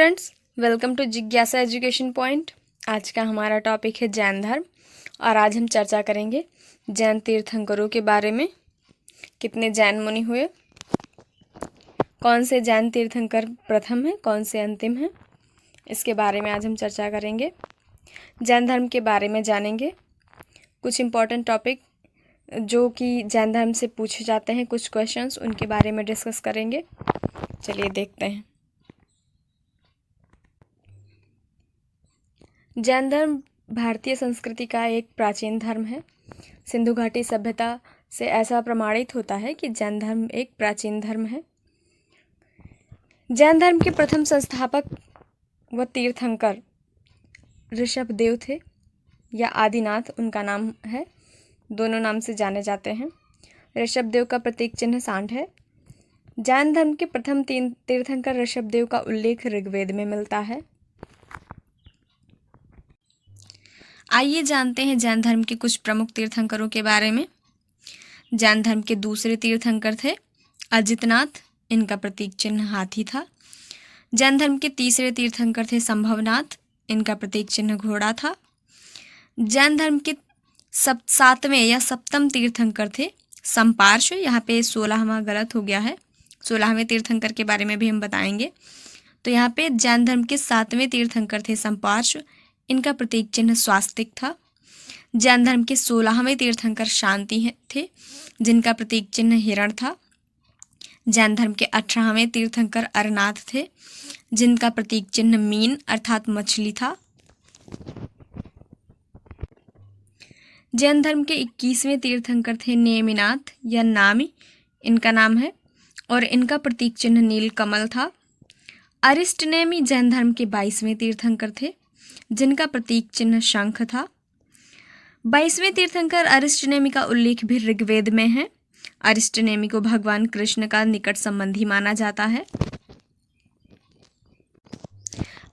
Students, welcome to जिज्ञासा education point. आज का हमारा टॉपिक है जैन धर्म और आज हम चर्चा करेंगे जैन तीर्थंकरों के बारे में। कितने जैन मुनि हुए, कौन से जैन तीर्थंकर प्रथम हैं, कौन से अंतिम हैं, इसके बारे में आज हम चर्चा करेंगे। जैन धर्म के बारे में जानेंगे, कुछ इम्पॉर्टेंट टॉपिक जो कि जैन धर्म से पूछे जाते हैं, कुछ क्वेश्चंस उनके बारे में डिस्कस करेंगे। चलिए देखते हैं। जैन धर्म भारतीय संस्कृति का एक प्राचीन धर्म है। सिंधु घाटी सभ्यता से ऐसा प्रमाणित होता है कि जैन धर्म एक प्राचीन धर्म है। जैन धर्म के प्रथम संस्थापक व तीर्थंकर ऋषभदेव थे या आदिनाथ उनका नाम है, दोनों नाम से जाने जाते हैं। ऋषभदेव का प्रतीक चिन्ह सांड है। जैन धर्म के प्रथम तीन तीर्थंकर ऋषभदेव का उल्लेख ऋग्वेद में मिलता है। आइए जानते हैं जैन धर्म के कुछ प्रमुख तीर्थंकरों के बारे में। जैन धर्म के दूसरे तीर्थंकर थे अजितनाथ, इनका प्रतीक चिन्ह हाथी था। जैन धर्म के तीसरे तीर्थंकर थे संभवनाथ, इनका प्रतीक चिन्ह घोड़ा था। जैन धर्म के सातवें या सप्तम तीर्थंकर थे संपार्श्व, यहाँ पे 16वां गलत हो गया है, 16वें तीर्थंकर के बारे में भी हम बताएंगे। तो यहाँ पे जैन धर्म के 7वें तीर्थंकर थे संपार्श्व, इनका प्रतीक चिन्ह स्वास्तिक था। जैन धर्म के 16वें तीर्थंकर शांति थे, जिनका प्रतीक चिन्ह हिरण था। जैन धर्म के 18वें तीर्थंकर अरनाथ थे, जिनका प्रतीक चिन्ह मीन अर्थात मछली था। जैन धर्म के 21वें तीर्थंकर थे नेमिनाथ या नामी, इनका नाम है, और इनका प्रतीक चिन्ह नील कमल था। अरिष्टनेमी जैन धर्म के 22वें तीर्थंकर थे, जिनका प्रतीक चिन्ह शंख था। 22वें तीर्थंकर अरिष्टनेमी का उल्लेख भी ऋग्वेद में है। अरिष्टनेमी को भगवान कृष्ण का निकट संबंधी माना जाता है।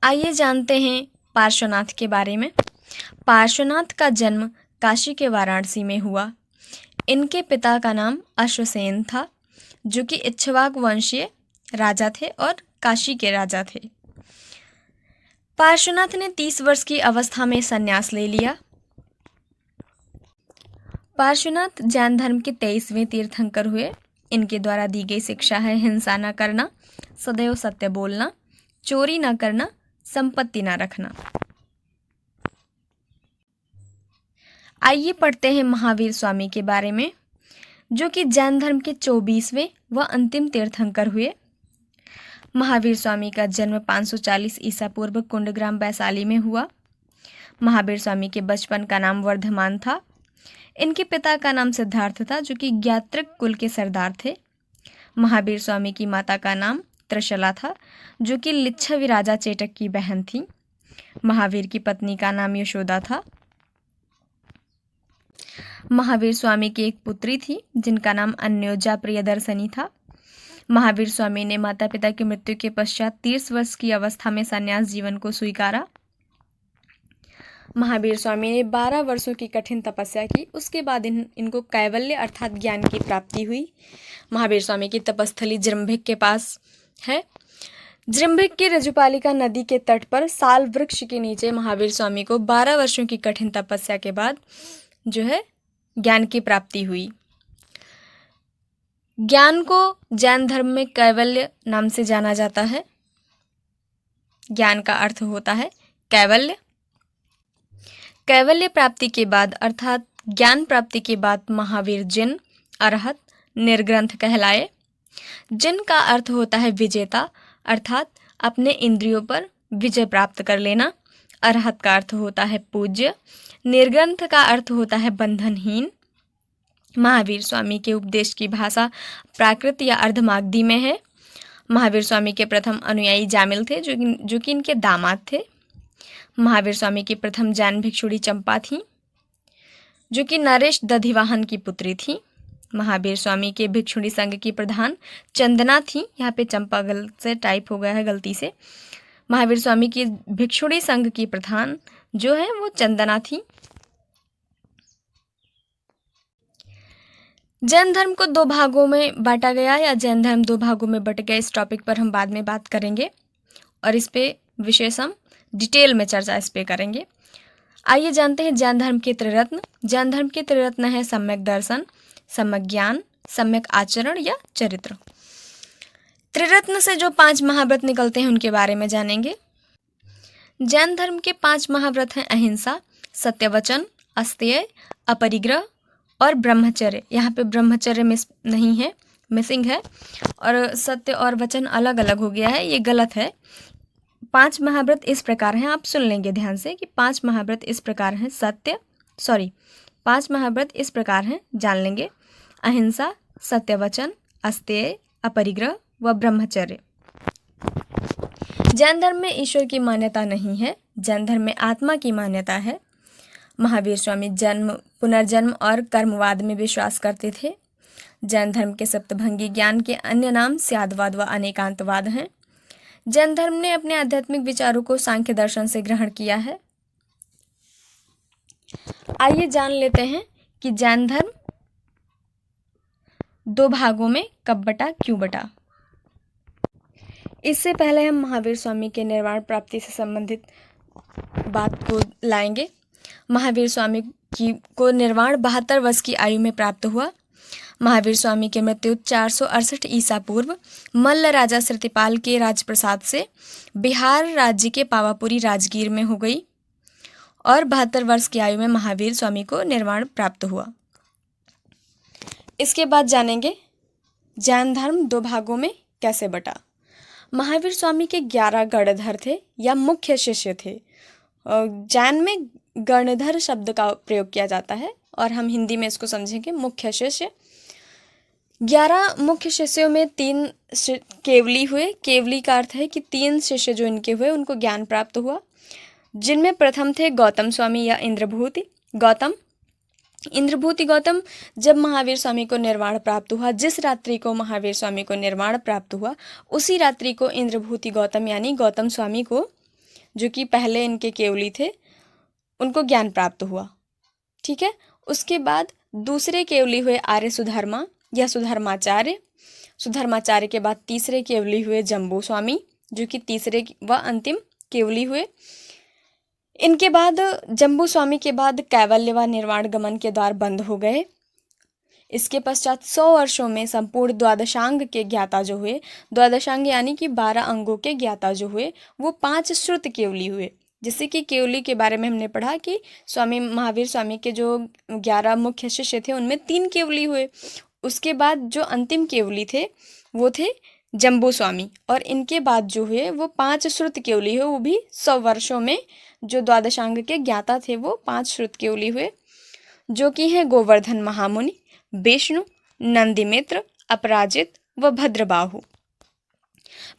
आइए जानते हैं पार्श्वनाथ के बारे में। पार्श्वनाथ का जन्म काशी के वाराणसी में हुआ। इनके पिता का नाम अश्वसेन था, जो कि इक्ष्वाक वंशीय राजा थे और काशी के राजा थे। पार्श्वनाथ ने 30 वर्ष की अवस्था में संन्यास ले लिया। पार्श्वनाथ जैन धर्म के 23वें तीर्थंकर हुए। इनके द्वारा दी गई शिक्षा है हिंसा न करना, सदैव सत्य बोलना, चोरी न करना, संपत्ति न रखना। आइए पढ़ते हैं महावीर स्वामी के बारे में, जो कि जैन धर्म के 24वें व अंतिम तीर्थंकर हुए। महावीर स्वामी का जन्म 540 ईसा पूर्व कुंडग्राम वैशाली में हुआ। महावीर स्वामी के बचपन का नाम वर्धमान था। इनके पिता का नाम सिद्धार्थ था, जो कि ज्ञात्रक कुल के सरदार थे। महावीर स्वामी की माता का नाम त्रिशला था, जो कि लिच्छवी राजा चेटक की बहन थी। महावीर की पत्नी का नाम यशोदा था। महावीर स्वामी की एक पुत्री थी, जिनका नाम अन्योजा प्रियदर्शनी था। महावीर स्वामी ने माता पिता की मृत्यु के पश्चात 30 वर्ष की अवस्था में संन्यास जीवन को स्वीकारा। महावीर स्वामी ने 12 वर्षों की कठिन तपस्या की। उसके बाद इनको कैवल्य अर्थात ज्ञान की प्राप्ति हुई। महावीर स्वामी की तपस्थली जृंभिक के पास है। जृंभिक की रजुपालिका नदी के तट पर साल वृक्ष के नीचे महावीर स्वामी को 12 वर्षों की कठिन तपस्या के बाद जो है ज्ञान की प्राप्ति हुई। ज्ञान को जैन धर्म में कैवल्य नाम से जाना जाता है। ज्ञान का अर्थ होता है कैवल्य। कैवल्य प्राप्ति के बाद अर्थात ज्ञान प्राप्ति के बाद महावीर जिन, अरहत, निर्ग्रंथ कहलाए। जिन का अर्थ होता है विजेता अर्थात अपने इंद्रियों पर विजय प्राप्त कर लेना। अरहत का अर्थ होता है पूज्य। निर्ग्रंथ का अर्थ होता है बंधनहीन। महावीर स्वामी के उपदेश की भाषा प्राकृत या अर्धमागधी में है। महावीर स्वामी के प्रथम अनुयायी जामिल थे, जो कि इनके दामाद थे। महावीर स्वामी की प्रथम जैन भिक्षुणी चंपा थी, जो कि नरेश दधिवाहन की पुत्री थी। महावीर स्वामी के भिक्षुणी संघ की प्रधान चंदना थी। यहाँ पे चंपा गलत से टाइप हो गया है गलती से। महावीर स्वामी की भिक्षुणी संघ की प्रधान जो है वो चंदना थी। जैन धर्म को 2 भागों में बांटा गया या जैन धर्म 2 भागों में बट गया, इस टॉपिक पर हम बाद में बात करेंगे। और इस पे विशेष हम डिटेल में चर्चा इस पे करेंगे। आइए जानते हैं जैन धर्म के त्रिरत्न। जैन धर्म के त्रिरत्न है सम्यक दर्शन, सम्यक ज्ञान, सम्यक आचरण या चरित्र। त्रिरत्न से जो 5 महाव्रत निकलते हैं उनके बारे में जानेंगे। जैन धर्म के 5 महाव्रत हैं अहिंसा, सत्यवचन, अस्तेय, अपरिग्रह और ब्रह्मचर्य। यहाँ पे ब्रह्मचर्य नहीं है, मिसिंग है, और सत्य और वचन अलग अलग हो गया है, ये गलत है। 5 महाव्रत इस प्रकार हैं, आप सुन लेंगे ध्यान से कि 5 महाव्रत इस प्रकार हैं। 5 महाव्रत इस प्रकार हैं, जान लेंगे। अहिंसा, सत्यवचन, अस्तेय, अपरिग्रह व ब्रह्मचर्य। जैन धर्म में ईश्वर की मान्यता नहीं है, जैन धर्म में आत्मा की मान्यता है। महावीर स्वामी जन्म, पुनर्जन्म और कर्मवाद में विश्वास करते थे। जैन धर्म के सप्तभंगी ज्ञान के अन्य नाम स्यादवाद व अनेकांतवाद हैं। जैन धर्म ने अपने आध्यात्मिक विचारों को सांख्य दर्शन से ग्रहण किया है। आइए जान लेते हैं कि जैन धर्म 2 भागों में कब बटा, क्यों बटा। इससे पहले हम महावीर स्वामी के निर्वाण प्राप्ति से संबंधित बात को लाएंगे। महावीर स्वामी को निर्वाण 72 वर्ष की आयु में प्राप्त हुआ। महावीर स्वामी की मृत्यु 468 ईसा पूर्व मल्ल राजा सृतिपाल के राजप्रसाद से बिहार राज्य के पावापुरी राजगीर में हो गई और 72 वर्ष की आयु में महावीर स्वामी को निर्वाण प्राप्त हुआ। इसके बाद जानेंगे जैन धर्म 2 भागों में कैसे बटा। महावीर स्वामी के 11 गणधर थे या मुख्य शिष्य थे। जैन में गणधर शब्द का प्रयोग किया जाता है और हम हिंदी में इसको समझेंगे मुख्य शिष्य। 11 मुख्य शिष्यों में 3 केवली हुए। केवली का अर्थ है कि 3 शिष्य जो इनके हुए उनको ज्ञान प्राप्त हुआ, जिनमें प्रथम थे गौतम स्वामी या इंद्रभूति गौतम। इंद्रभूति गौतम जब महावीर स्वामी को निर्वाण प्राप्त हुआ, जिस रात्रि को महावीर स्वामी को निर्वाण प्राप्त हुआ, उसी रात्रि को इंद्रभूति गौतम यानी गौतम स्वामी को, जो कि पहले इनके केवली थे, उनको ज्ञान प्राप्त हुआ। ठीक है। उसके बाद दूसरे केवली हुए आर्य सुधर्मा या सुधर्माचार्य। सुधर्माचार्य के बाद तीसरे केवली हुए जम्बू स्वामी, जो कि तीसरे व अंतिम केवली हुए। इनके बाद जम्बू स्वामी के बाद कैवल्य व निर्वाण गमन के द्वार बंद हो गए। इसके पश्चात 100 वर्षों में संपूर्ण द्वादशांग के ज्ञाता जो हुए, द्वादशांग यानी कि 12 अंगों के ज्ञाता जो हुए, वो 5 श्रुत केवली हुए। जिससे कि केवली के बारे में हमने पढ़ा कि स्वामी महावीर स्वामी के जो 11 मुख्य शिष्य थे उनमें 3 केवली हुए। उसके बाद जो अंतिम केवली थे वो थे जम्बू स्वामी, और इनके बाद जो हुए वो 5 श्रुत केवली हुए। वो भी 100 वर्षों में जो द्वादशांग के ज्ञाता थे वो 5 श्रुत केवली हुए, जो कि हैं गोवर्धन महामुनि, विष्णु, नंदीमित्र, अपराजित व भद्रबाहु।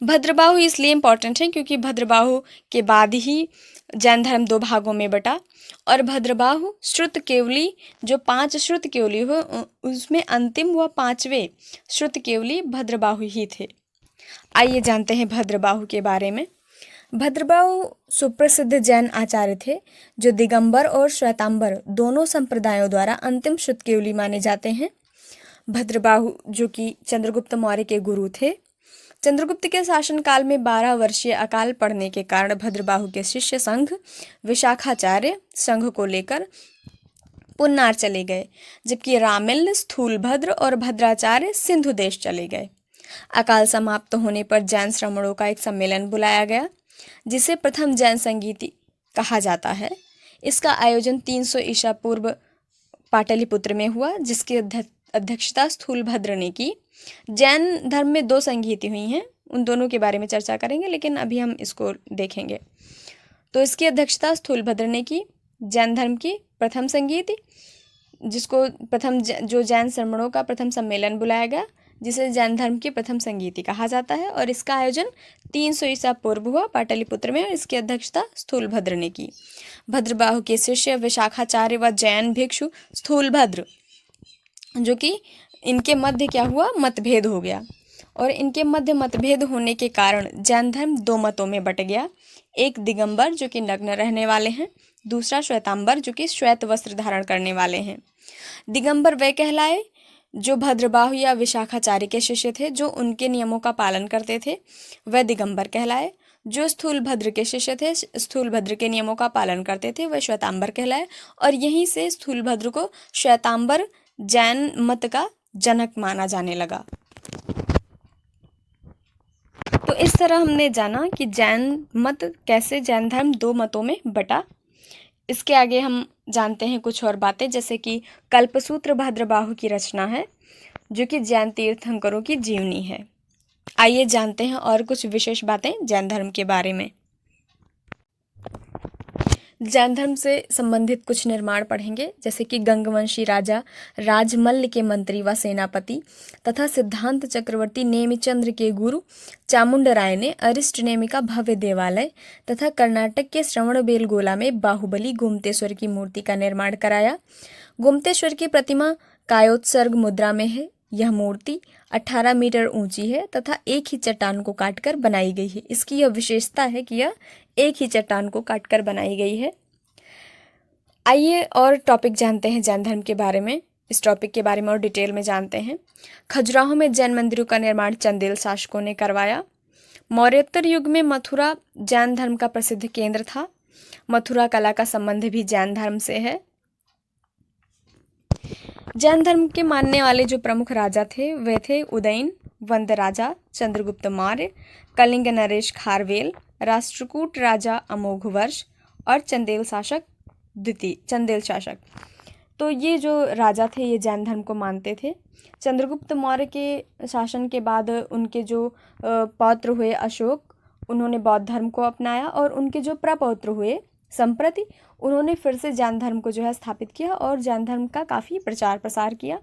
भद्रबाहु इसलिए इम्पॉर्टेंट है क्योंकि भद्रबाहु के बाद ही जैन धर्म 2 भागों में बटा, और भद्रबाहु श्रुत केवली जो 5 श्रुत केवली हुए उसमें अंतिम व 5वें श्रुत केवली भद्रबाहु ही थे। आइए जानते हैं भद्रबाहु के बारे में। भद्रबाहु सुप्रसिद्ध जैन आचार्य थे जो दिगंबर और श्वेतांबर दोनों संप्रदायों द्वारा अंतिम श्रुत केवली माने जाते हैं। भद्रबाहु जो कि चंद्रगुप्त मौर्य के गुरु थे। चंद्रगुप्त के शासनकाल में 12 वर्षीय अकाल पड़ने के कारण भद्रबाहु के शिष्य संघ विशाखाचार्य संघ को लेकर पुन्नार चले गए, जबकि रामिल, स्थूलभद्र और भद्राचार्य सिंधु देश चले गए। अकाल समाप्त होने पर जैन श्रमणों का एक सम्मेलन बुलाया गया, जिसे प्रथम जैन संगीति कहा जाता है। इसका आयोजन 300 ईसा पूर्व पाटलिपुत्र में हुआ, जिसकी अध्यक्षता स्थूलभद्र ने की। जैन धर्म में 2 संगीति हुई हैं, उन दोनों के बारे में चर्चा करेंगे, लेकिन अभी हम इसको देखेंगे। तो इसकी अध्यक्षता स्थूलभद्र ने की। जैन धर्म की प्रथम संगीति, जिसको जो जैन श्रमणों का प्रथम सम्मेलन बुलाया गया, जिसे जैन धर्म की प्रथम संगीति कहा जाता है, और इसका आयोजन 300 ईसा पूर्व हुआ पाटलिपुत्र में, और इसकी अध्यक्षता स्थूलभद्र ने की। भद्रबाहु के शिष्य विशाखाचार्य व जैन भिक्षु स्थूलभद्र, जो कि इनके मध्य क्या हुआ, मतभेद हो गया, और इनके मध्य मतभेद होने के कारण जैन धर्म 2 मतों में बट गया। एक दिगंबर जो कि नग्न रहने वाले हैं, दूसरा श्वेतांबर जो कि श्वेत वस्त्र धारण करने वाले हैं। दिगंबर वे कहलाए जो भद्रबाहु या विशाखाचार्य के शिष्य थे, जो उनके नियमों का पालन करते थे, वह दिगंबर कहलाए। जो स्थूलभद्र के शिष्य थे, स्थूलभद्र के नियमों का पालन करते थे, वह श्वेतांबर कहलाए और यहीं से स्थूलभद्र को श्वेतांबर जैन मत का जनक माना जाने लगा। तो इस तरह हमने जाना कि जैन मत कैसे, जैन धर्म दो मतों में बटा। इसके आगे हम जानते हैं कुछ और बातें, जैसे कि कल्पसूत्र भाद्रबाहु की रचना है जो कि जैन तीर्थंकरों की जीवनी है। आइए जानते हैं और कुछ विशेष बातें जैन धर्म के बारे में। जैन धर्म से संबंधित कुछ निर्माण पढ़ेंगे, जैसे कि गंगवंशी राजा राजमल्ल के मंत्री व सेनापति तथा सिद्धांत चक्रवर्ती नेमिचंद्र के गुरु चामुंडराय ने अरिष्ट नेमि का भव्य देवालय तथा कर्नाटक के श्रवणबेलगोला में बाहुबली गोमतेश्वर की मूर्ति का निर्माण कराया। गोमतेश्वर की प्रतिमा कायोत्सर्ग मुद्रा में है। यह मूर्ति 18 मीटर ऊंची है तथा एक ही चट्टान को काटकर बनाई गई है। इसकी यह विशेषता है कि यह एक ही चट्टान को काटकर बनाई गई है। आइए और टॉपिक जानते हैं जैन धर्म के बारे में। इस टॉपिक के बारे में और डिटेल में जानते हैं। खजुराहो में जैन मंदिरों का निर्माण चंदेल शासकों ने करवाया। मौर्योत्तर युग में मथुरा जैन धर्म का प्रसिद्ध केंद्र था। मथुरा कला का संबंध भी जैन धर्म से है। जैन धर्म के मानने वाले जो प्रमुख राजा थे वे थे उदयन, वंद राजा चंद्रगुप्त मौर्य, कलिंग नरेश खारवेल, राष्ट्रकूट राजा अमोघवर्ष और चंदेल शासक। तो ये जो राजा थे ये जैन धर्म को मानते थे। चंद्रगुप्त मौर्य के शासन के बाद उनके जो पौत्र हुए अशोक, उन्होंने बौद्ध धर्म को अपनाया और उनके जो प्रपौत्र हुए संप्रति, उन्होंने फिर से जैन धर्म को जो है स्थापित किया और जैन धर्म का काफ़ी प्रचार प्रसार किया।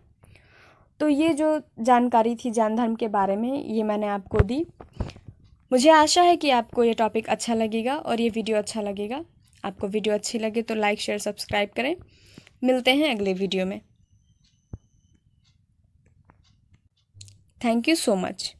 तो ये जो जानकारी थी जैन धर्म के बारे में ये मैंने आपको दी। मुझे आशा है कि आपको ये टॉपिक अच्छा लगेगा और ये वीडियो अच्छा लगेगा। आपको वीडियो अच्छी लगे तो लाइक शेयर सब्सक्राइब करें। मिलते हैं अगले वीडियो में। Thank you so much.